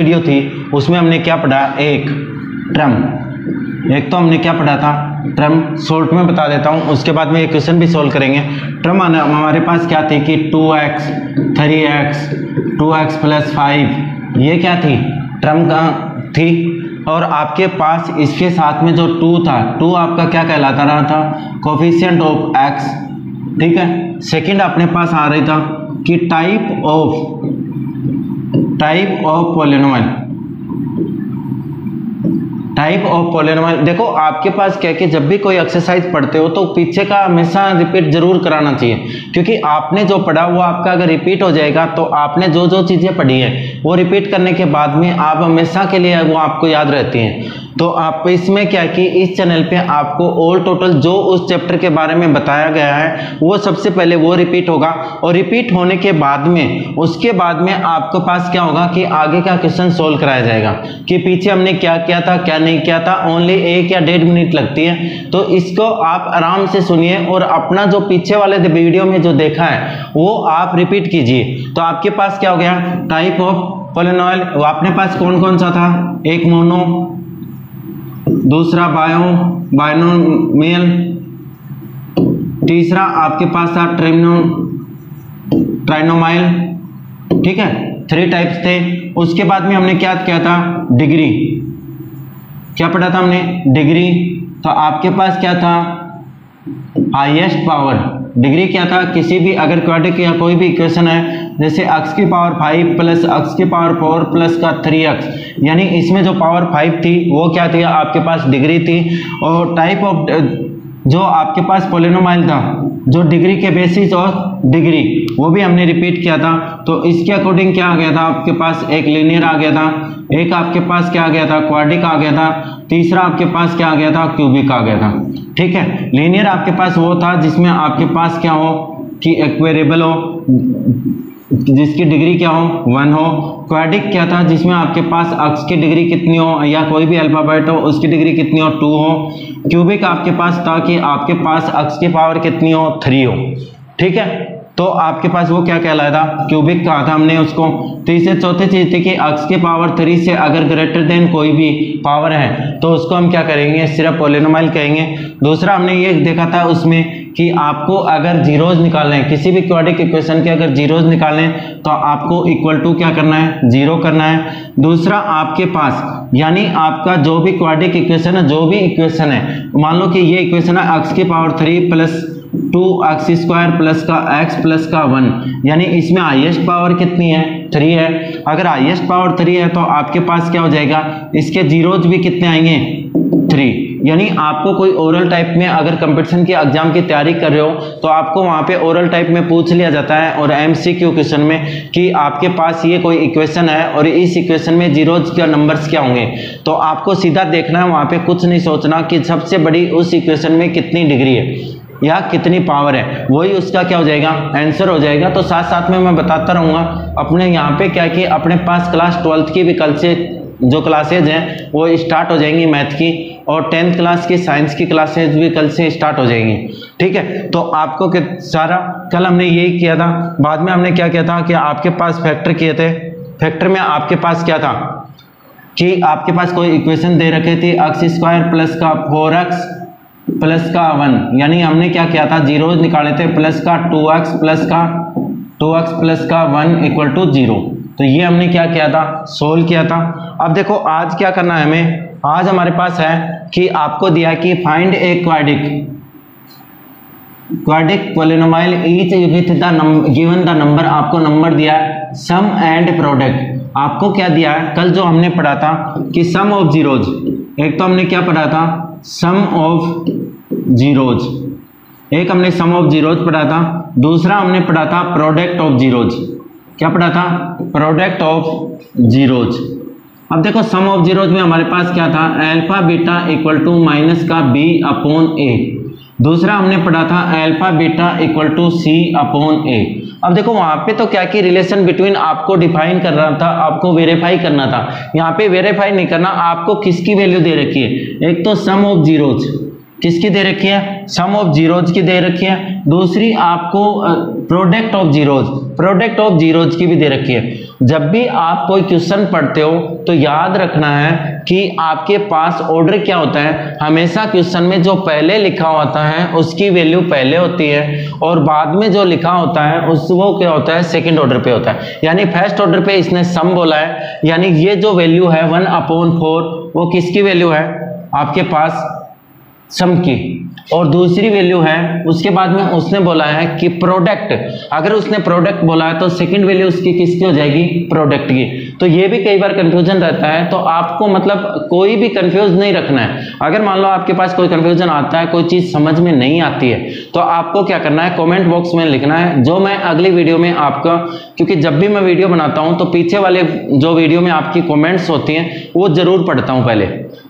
Video थी उसमें हमने क्या पढ़ा, एक ट्रम, एक तो हमने क्या पढ़ा था ट्रम, शॉर्ट में बता देता हूँ, उसके बाद में ये क्वेश्चन भी सॉल्व करेंगे। ट्रम हमारे पास क्या थी कि 2x 3x 2x + 5, ये क्या थी ट्रम का थी। और आपके पास इसके साथ में जो 2 था, 2 आपका क्या कहलाता रहा था, कोफिशिएंट ऑफ x, ठीक है। सेकंड अपने पास आ रही था कि टाइप ऑफ पॉलिनोमियल। देखो आपके पास क्या कि जब भी कोई एक्सरसाइज पढ़ते हो तो पीछे का हमेशा रिपीट जरूर कराना चाहिए, क्योंकि आपने जो पढ़ा वो आपका अगर रिपीट हो जाएगा तो आपने जो जो चीजें पढ़ी है वो रिपीट करने के बाद में आप हमेशा के लिए वो आपको याद रहती हैं। तो आप इसमें क्या कि इस चैनल पे आपको ऑल टोटल जो उस चैप्टर के बारे में बताया गया है वो सबसे पहले वो रिपीट होगा, और रिपीट होने के बाद में उसके बाद में आपके पास क्या होगा कि आगे का क्वेश्चन सोल्व कराया जाएगा कि पीछे हमने क्या किया था क्या नहीं किया था। ओनली 1 या 1.5 मिनट लगती है, तो इसको आप आराम से सुनिए और अपना जो पीछे वाले वीडियो में जो देखा है वो आप रिपीट कीजिए। तो आपके पास क्या हो गया, टाइप ऑफ पॉलिनोमियल अपने पास कौन कौन सा था, एक मोनो, दूसरा बायनोमियल, तीसरा आपके पास था ट्राइनोमाइल, ठीक है, 3 टाइप्स थे। उसके बाद में हमने क्या किया था, डिग्री, क्या पढ़ा था हमने, डिग्री। तो आपके पास क्या था, हाईएस्ट पावर। डिग्री क्या था, किसी भी अगर क्वाड्रेटिक या कोई भी इक्वेशन है जैसे x की पावर 5 प्लस x की पावर 4 प्लस का 3x, यानी इसमें जो पावर 5 थी वो क्या थी, आपके पास डिग्री थी। और टाइप ऑफ जो आपके पास पॉलिनोमियल था, जो डिग्री के बेसिस और डिग्री, वो भी हमने रिपीट किया था। तो इसके अकॉर्डिंग क्या आ गया था, आपके पास एक लीनियर आ गया था, एक आपके पास क्या आ गया था, क्वाड्रिक आ गया था, तीसरा आपके पास क्या आ गया था, क्यूबिक आ गया था, ठीक है। लीनियर आपके पास वो था जिसमें आपके पास क्या हो कि इक्वेरिएबल हो, जिसकी डिग्री क्या हो 1 हो। क्वाड्रिक क्या था, जिसमें आपके पास x की डिग्री कितनी हो या कोई भी अल्फाबेट हो उसकी डिग्री कितनी हो 2 हो। क्यूबिक आपके पास था कि आपके पास x की पावर कितनी हो 3 हो, ठीक है। तो आपके पास वो क्या कहलाया था, क्यूबिक कहा था हमने उसको। तीसरे चौथी चीज थी कि x की पावर 3 से अगर ग्रेटर देन कोई भी पावर है तो उसको हम क्या करेंगे, सिर्फ पॉलिनोमियल कहेंगे। दूसरा हमने ये देखा था उसमें कि आपको अगर जीरोज निकालने हैं, किसी भी क्वाड्रिक इक्वेशन के अगर जीरोज निकालने हैं तो आपको इक्वल टू क्या करना है, 0 करना है। दूसरा आपके पास यानी आपका जो भी क्वाड्रिक इक्वेशन है, जो भी इक्वेशन है, मान लो कि ये इक्वेशन है x की पावर 3 प्लस 2x² प्लस का x प्लस का 1, यानी इसमें हाईएस्ट पावर कितनी है, 3 है। अगर हाईएस्ट पावर 3 है तो आपके पास क्या हो जाएगा, इसके जीरोज भी कितने आएंगे, 3। यानी आपको कोई ओरल टाइप में अगर कंपटीशन के एग्जाम की तैयारी कर रहे हो तो आपको वहां पे ओरल टाइप में पूछ लिया जाता है और MCQ क्वेश्चन में कि आपके पास ये कोई इक्वेशन है और इस इक्वेशन में जीरोज के नंबर्स क्या होंगे, तो आपको सीधा देखना है, वहां पे कुछ नहीं सोचना कि सबसे बड़ी उस इक्वेशन में कितनी डिग्री है या कितनी पावर है, वही उसका क्या हो जाएगा, आंसर हो जाएगा। तो साथ साथ में मैं बताता रहूंगा अपने यहाँ पे क्या कि अपने पास क्लास 12th की भी कल से जो क्लासेज हैं वो स्टार्ट हो जाएंगी मैथ की, और 10th क्लास की साइंस की क्लासेज भी कल से स्टार्ट हो जाएंगी, ठीक है। तो आपको सारा कल हमने यही किया था। बाद में हमने क्या किया था कि आपके पास फैक्टर किए थे। फैक्टर में आपके पास क्या था कि आपके पास कोई इक्वेशन दे रखे थी x² प्लस का 4x प्लस का 1, यानी हमने क्या किया था, जीरोज निकाले थे, प्लस का 2x प्लस का 1 इक्वल टू 0। तो ये हमने क्या किया था, सोल्व किया था। अब देखो आज क्या करना है हमें, आज हमारे पास है कि आपको दिया कि find A quadric polynomial each with the given the number, आपको नंबर दिया है, सम एंड प्रोडक्ट। आपको क्या दिया है, कल जो हमने पढ़ा था कि सम ऑफ जीरोज, एक तो हमने क्या पढ़ा था, सम ऑफ जीरोज, एक हमने सम ऑफ जीरोज पढ़ा था, दूसरा हमने पढ़ा था प्रोडक्ट ऑफ जीरोज। क्या पढ़ा था, प्रोडक्ट ऑफ जीरोज। अब देखो सम ऑफ जीरोज में हमारे पास क्या था, alpha beta equal to minus का b अपॉन a। दूसरा हमने पढ़ा था alpha beta equal to c upon a। अब देखो वहां पे तो क्या कि रिलेशन बिटवीन आपको डिफाइन कर रहा था, आपको वेरीफाई करना था। यहाँ पे वेरीफाई नहीं करना, आपको किसकी वैल्यू दे रखी है, एक तो सम ऑफ जीरोज, किसकी दे रखी है, सम ऑफ जीरोज की दे रखी है। दूसरी आपको प्रोडक्ट ऑफ जीरोज की भी दे रखी है। जब भी आप कोई क्वेश्चन पढ़ते हो तो याद रखना है कि आपके पास ऑर्डर क्या होता है, हमेशा क्वेश्चन में जो पहले लिखा होता है उसकी वैल्यू पहले होती है और बाद में जो लिखा होता है उस वो क्या होता है, सेकंड ऑर्डर पे होता है। यानी फर्स्ट ऑर्डर पे इसने सम बोला है, यानी ये जो वैल्यू है 1/4 वो किसकी वैल्यू है, आपके पास सम की, और दूसरी वैल्यू है उसके बाद में उसने बोला है कि प्रोडक्ट, अगर उसने प्रोडक्ट बोला है तो सेकंड वैल्यू उसकी किसकी हो जाएगी, प्रोडक्ट की। तो ये भी कई बार कंफ्यूजन रहता है, तो आपको मतलब कोई भी कंफ्यूज नहीं रखना है। अगर मान लो आपके पास कोई कंफ्यूजन आता है, कोई चीज समझ में नहीं आती है, तो आपको क्या करना है, कमेंट बॉक्स में लिखना है, जो मैं अगली वीडियो में आपका, क्योंकि जब भी मैं वीडियो बनाता हूं तो पीछे वाले जो वीडियो में आपकी कमेंट्स होती हैं वो जरूर पढ़ता हूं पहले,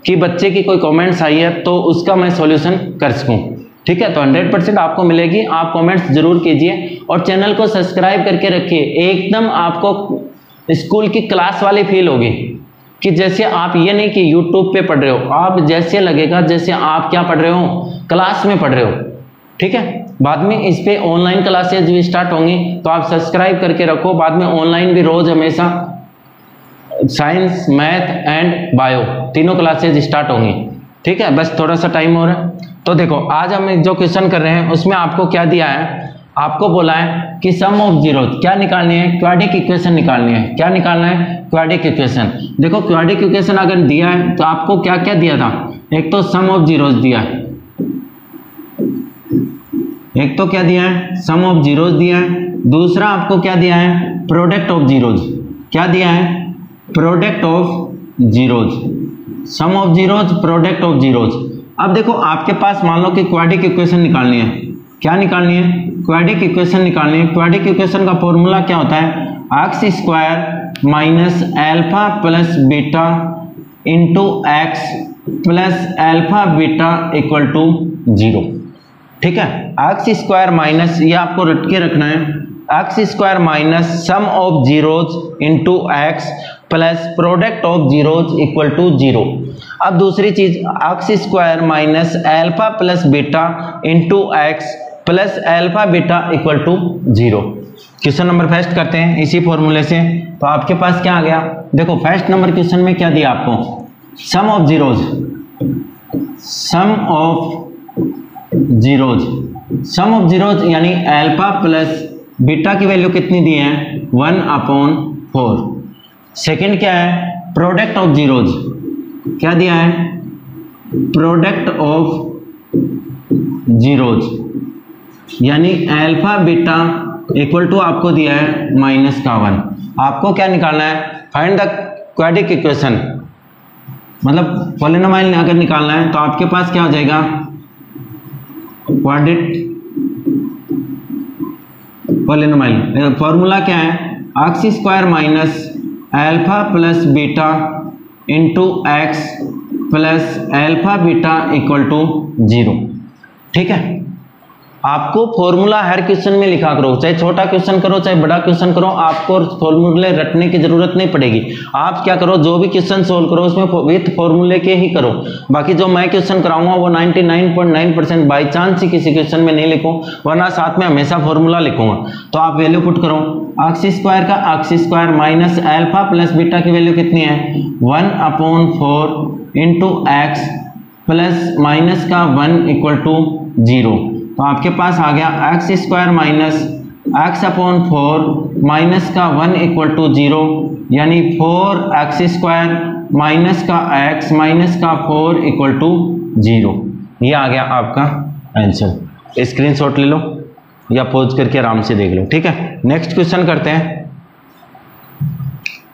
कि बच्चे की कोई कमेंट्स आई है तो उसका मैं सॉल्यूशन कर सकूं। ठीक है, तो 100% आपको मिलेगी, आप कमेंट्स जरूर कीजिए और चैनल को सब्सक्राइब करके रखिए। एकदम आपको स्कूल की क्लास वाली फील होगी, कि जैसे आप ये नहीं कि यूट्यूब पे पढ़ रहे हो, आप जैसे लगेगा जैसे आप क्या पढ़ रहे हो, क्लास में पढ़ रहे हो। ठीक है, बाद में इस पे ऑनलाइन क्लासेज भी स्टार्ट होंगी, तो आप सब्सक्राइब करके रखो। बाद में ऑनलाइन भी रोज हमेशा साइंस, मैथ एंड बायो तीनों क्लासेज स्टार्ट होंगी। ठीक है, बस थोड़ा सा टाइम हो रहा है। तो देखो आज हम जो क्वेश्चन कर रहे हैं उसमें आपको क्या दिया है, आपको बोला है कि सम ऑफ जीरो क्या निकालनी है, क्वाड्रिक इक्वेशन निकालनी है। क्या निकालना है, क्वाड्रिक इक्वेशन। देखो क्वाड्रिक इक्वेशन अगर दिया है तो आपको क्या क्या दिया था, एक तो सम ऑफ जीरोज दिया है, एक तो क्या दिया है, सम ऑफ जीरोज दिया है। दूसरा आपको क्या दिया है, प्रोडक्ट ऑफ जीरोज। क्या दिया है, product of zeros, sum of zeros, product of zeros. अब देखो आपके पास मान लो कि क्वाड्रिक इक्वेशन निकालनी है। क्या निकालनी है, क्वाड्रिक इक्वेशन निकालनी है। क्वाड्रिक इक्वेशन का फॉर्मूला क्या होता है, x square minus alpha plus beta into x plus alpha beta equal to 0। ठीक है, एक्स स्क्वायर माइनस, ये आपको रट के रखना है, x square minus sum of zeros into x plus product of zeros equal to 0। अब दूसरी चीज, x square minus alpha plus beta into x plus alpha beta equal to 0। Question number first करते हैं इसी फॉर्मूले से। तो आपके पास क्या आ गया, देखो फर्स्ट नंबर क्वेश्चन में क्या दिया आपको, sum of zeros, sum of zeros, sum of zeros यानी एल्फा प्लस बीटा की वैल्यू कितनी दी है, 1/4। सेकंड क्या है, प्रोडक्ट ऑफ जीरोज, क्या दिया है, प्रोडक्ट ऑफ जीरोज यानी एल्फा बीटा इक्वल टू आपको दिया है -1। आपको क्या निकालना है, फाइंड द क्वाड्रिक इक्वेशन, मतलब पॉलिनोमियल अगर निकालना है तो आपके पास क्या हो जाएगा, क्वाड्रिक पॉलिनोमियल। फॉर्मूला क्या है, x square minus alpha plus beta into x plus alpha beta equal to 0। ठीक है, आपको फॉर्मूला हर क्वेश्चन में लिखा करो, चाहे छोटा क्वेश्चन करो चाहे बड़ा क्वेश्चन करो, आपको फॉर्मूले रटने की जरूरत नहीं पड़ेगी। आप क्या करो, जो भी क्वेश्चन सोल्व करो उसमें विथ फॉर्मूले के ही करो। बाकी जो मैं क्वेश्चन कराऊंगा वो 99.9% बाई चांस ही किसी क्वेश्चन में नहीं लिखूं, वरना साथ में हमेशा फॉर्मूला लिखूंगा। तो आप वैल्यू पुट करो, एक्स स्क्वायर का x square minus alpha plus beta की वैल्यू कितनी है, 1/4 इंटू एक्स प्लस माइनस का 1 इक्वल टू 0। तो आपके पास आ गया x square minus x/4 minus का 1 इक्वल टू 0, यानी 4x स्क्वायर माइनस का x माइनस का 4 इक्वल टू 0। ये आ गया आपका आंसर। स्क्रीनशॉट ले लो या पॉज करके आराम से देख लो। ठीक है, नेक्स्ट क्वेश्चन करते हैं।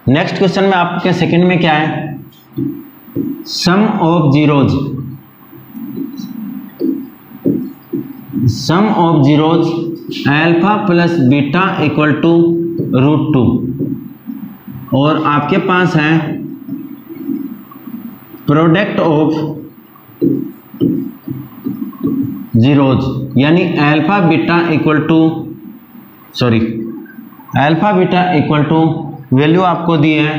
नेक्स्ट क्वेश्चन में आपके सेकंड में क्या है, sum of zeros, sum of zeros alpha plus beta equal to √2, और आपके पास है प्रोडक्ट ऑफ जीरोज यानी alpha beta equal to, sorry alpha beta equal to value आपको दी है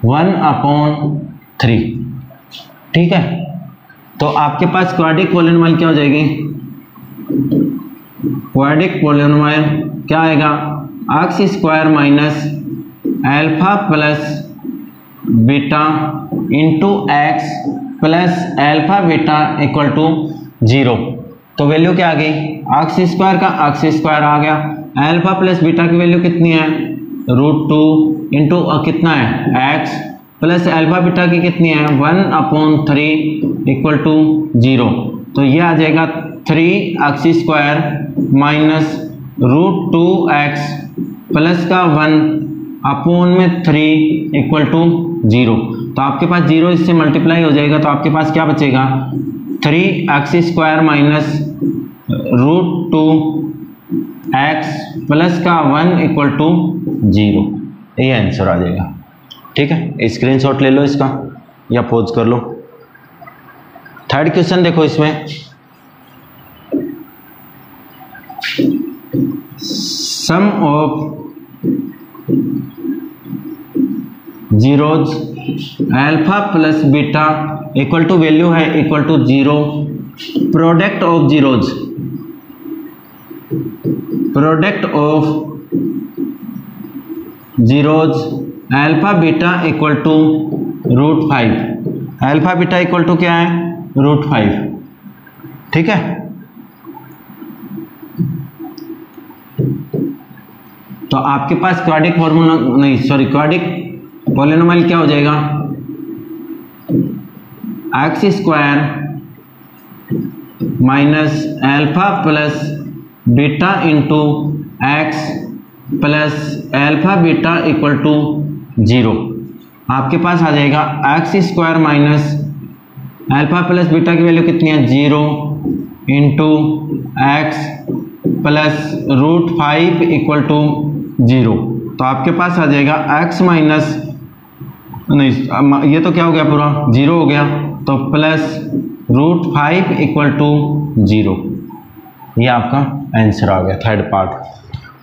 1/3। ठीक है, तो आपके पास क्वाड्रिक पॉलिनोमियल क्या हो जाएगी, क्वाड्रिक पॉलिनोमियल क्या आएगा, x square minus alpha plus beta into x plus alpha beta equal to 0। तो वैल्यू क्या आ गई, एक्स स्क्वायर का एक्स स्क्वायर आ गया। अल्फा प्लस बीटा की वैल्यू कितनी है, √2 इंटू कितना है एक्स प्लस अल्फा बीटा की कितनी है 1/3 इक्वल टू 0। तो ये आ जाएगा 3x² माइनस √2x प्लस का 1/3 इक्वल टू 0। तो आपके पास 0 इससे मल्टीप्लाई हो जाएगा, तो आपके पास क्या बचेगा 3x² माइनस √2x प्लस का 1 इक्वल टू 0। ये आंसर आ जाएगा। ठीक है, स्क्रीनशॉट ले लो इसका या पॉज कर लो। थर्ड क्वेश्चन देखो, इसमें sum of zeros alpha plus beta equal to value है equal to 0। Product of zeros, product of zeros alpha beta equal to √5। Alpha beta equal to क्या है √5। ठीक है, तो आपके पास क्वाड्रिक फॉर्मूला नहीं, सॉरी क्वाड्रिक पॉलिनोमियल क्या हो जाएगा, x² minus alpha plus beta into x plus alpha beta equal to 0। आपके पास आ जाएगा x² minus alpha plus beta की वैल्यू कितनी है 0 into x plus √5 equal to 0। तो आपके पास आ जाएगा x माइनस नहीं, ये तो क्या हो गया पूरा 0 हो गया, तो प्लस √5 इक्वल टू 0। ये आपका आंसर आ गया थर्ड पार्ट।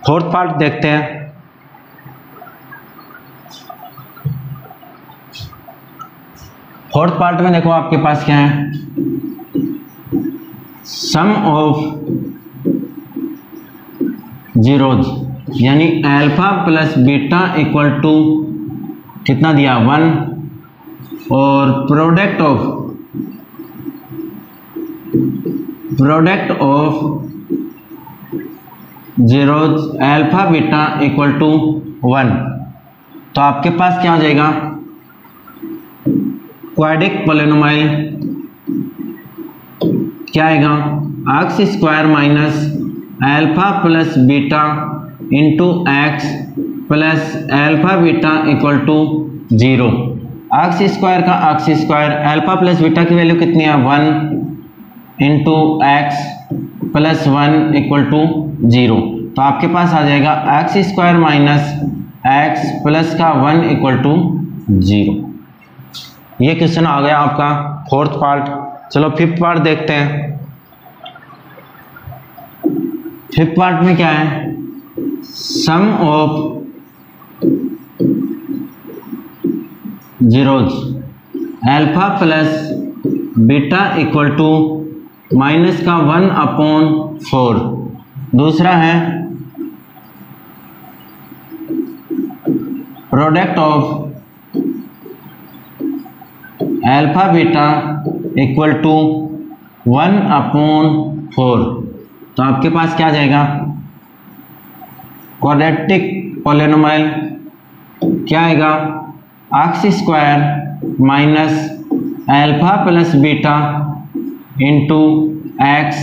फोर्थ पार्ट देखते हैं। फोर्थ पार्ट में देखो आपके पास क्या है, सम ऑफ जीरोज यानी alpha plus beta equal to कितना दिया 1, और product of zeros alpha beta equal to 1। तो आपके पास क्या हो जाएगा क्वाड्रिक पॉलिनोमियल क्या आएगा x² minus alpha plus beta into x plus alpha beta equal to 0। x² का x², अल्फा प्लस बीटा की वैल्यू कितनी है 1 into x plus 1 equal to 0। तो आपके पास आ जाएगा x² माइनस एक्स प्लस का 1 इक्वल टू 0। ये क्वेश्चन आ गया आपका फोर्थ पार्ट। चलो फिफ्थ पार्ट देखते हैं। फिफ्थ पार्ट में क्या है, sum of zeros alpha plus beta equal to minus का 1/4। दूसरा है product of alpha beta equal to 1/4। तो आपके पास क्या आ जाएगा क्वाड्रेटिक पॉलिनोमियल क्या आएगा x² minus alpha plus beta into x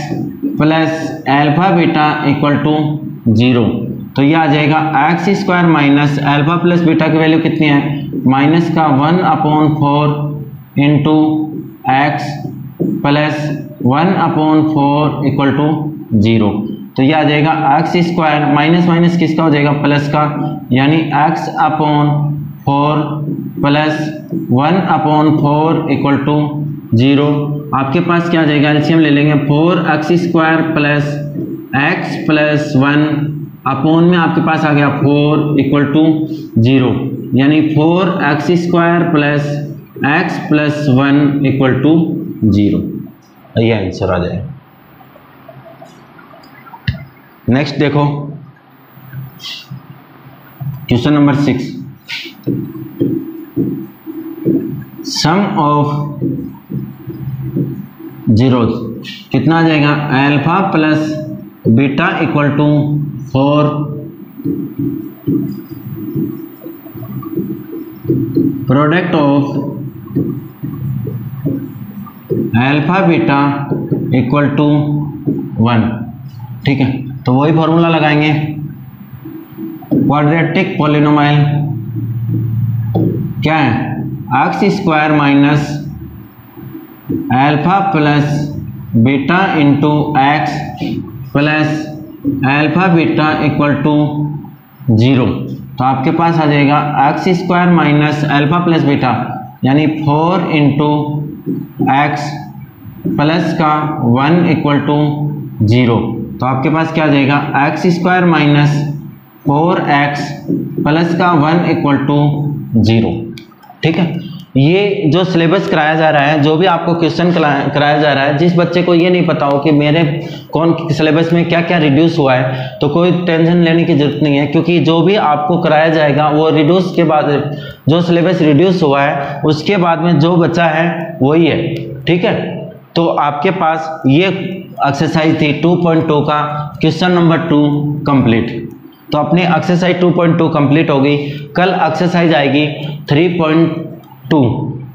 plus alpha beta equal to 0। तो ये आ जाएगा x² minus alpha plus beta की वैल्यू कितनी है माइनस का 1/4 into x plus 1/4 equal to 0। तो ये आ जाएगा x² माइनस माइनस किसका हो जाएगा प्लस का, यानी x/4 प्लस 1/4 इक्वल टू 0। आपके पास क्या आ जाएगा, एलसीएम ले लेंगे 4x² plus x plus 1 upon में आपके पास आ गया 4 इक्वल टू 0, यानी 4x² plus x plus 1 equal to 0। ये आंसर आ जाएगा। नेक्स्ट देखो question number 6। Sum of zeros कितना आ जाएगा, alpha plus beta equal to 4 product of alpha beta equal to 1। ठीक है, तो वही फॉर्मूला लगाएंगे, क्वाड्रेटिक पॉलिनोमियल क्या है, x square minus alpha plus beta into x plus alpha beta equal to 0। तो आपके पास आ जाएगा x square minus alpha plus beta यानी 4 इंटू एक्स प्लस का 1 इक्वल टू 0। तो आपके पास क्या आ जाएगा, x square minus 4x plus का 1 इक्वल टू 0। ठीक है, ये जो सिलेबस कराया जा रहा है, जो भी आपको क्वेश्चन कराया जा रहा है, जिस बच्चे को ये नहीं पता हो कि मेरे कौन सिलेबस में क्या क्या रिड्यूस हुआ है, तो कोई टेंशन लेने की जरूरत नहीं है, क्योंकि जो भी आपको कराया जाएगा वो रिड्यूस के बाद, जो सिलेबस रिड्यूस हुआ है उसके बाद में जो बचा है वही है। ठीक है, तो आपके पास ये एक्सरसाइज थी 2.2 का क्वेश्चन नंबर 2 कंप्लीट। तो अपनी एक्सरसाइज 2.2 कंप्लीट होगी। कल एक्सरसाइज आएगी 3.2,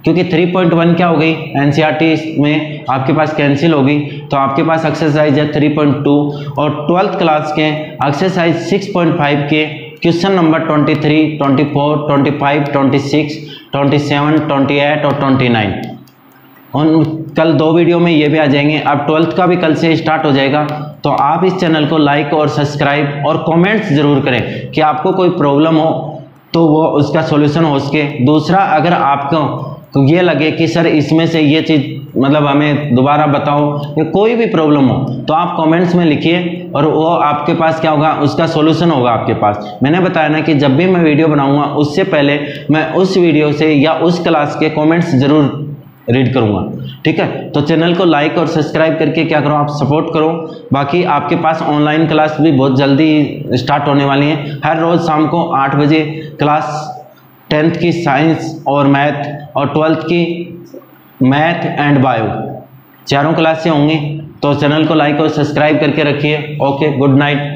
क्योंकि 3.1 क्या हो गई, एनसीईआरटी में आपके पास कैंसिल होगी, तो आपके पास एक्सरसाइज है 3.2 और 12th क्लास के एक्सरसाइज 6.5 के क्वेश्चन नंबर 23, 24, 25, 26, 27, 28 और 29। और कल 2 वीडियो में ये भी आ जाएंगे। अब 12th का भी कल से स्टार्ट हो जाएगा, तो आप इस चैनल को लाइक और सब्सक्राइब और कमेंट्स ज़रूर करें कि आपको कोई प्रॉब्लम हो तो वो उसका सॉल्यूशन हो सके। दूसरा, अगर आपको ये लगे कि सर इसमें से ये चीज़ मतलब हमें दोबारा बताओ या कोई भी प्रॉब्लम हो, तो आप कमेंट्स में लिखिए और वो आपके पास क्या होगा, उसका सॉल्यूशन होगा आपके पास। मैंने बताया ना कि जब भी मैं वीडियो बनाऊंगा उससे पहले मैं उस वीडियो से या उस क्लास के कमेंट्स ज़रूर रीड करूंगा। ठीक है, तो चैनल को लाइक और सब्सक्राइब करके क्या करो, आप सपोर्ट करो। बाकी आपके पास ऑनलाइन क्लास भी बहुत जल्दी स्टार्ट होने वाली है। हर रोज़ शाम को 8 बजे क्लास 10th की साइंस और मैथ और 12th की मैथ एंड बायो चारों क्लासें होंगी। तो चैनल को लाइक और सब्सक्राइब करके रखिए। Okay, good night.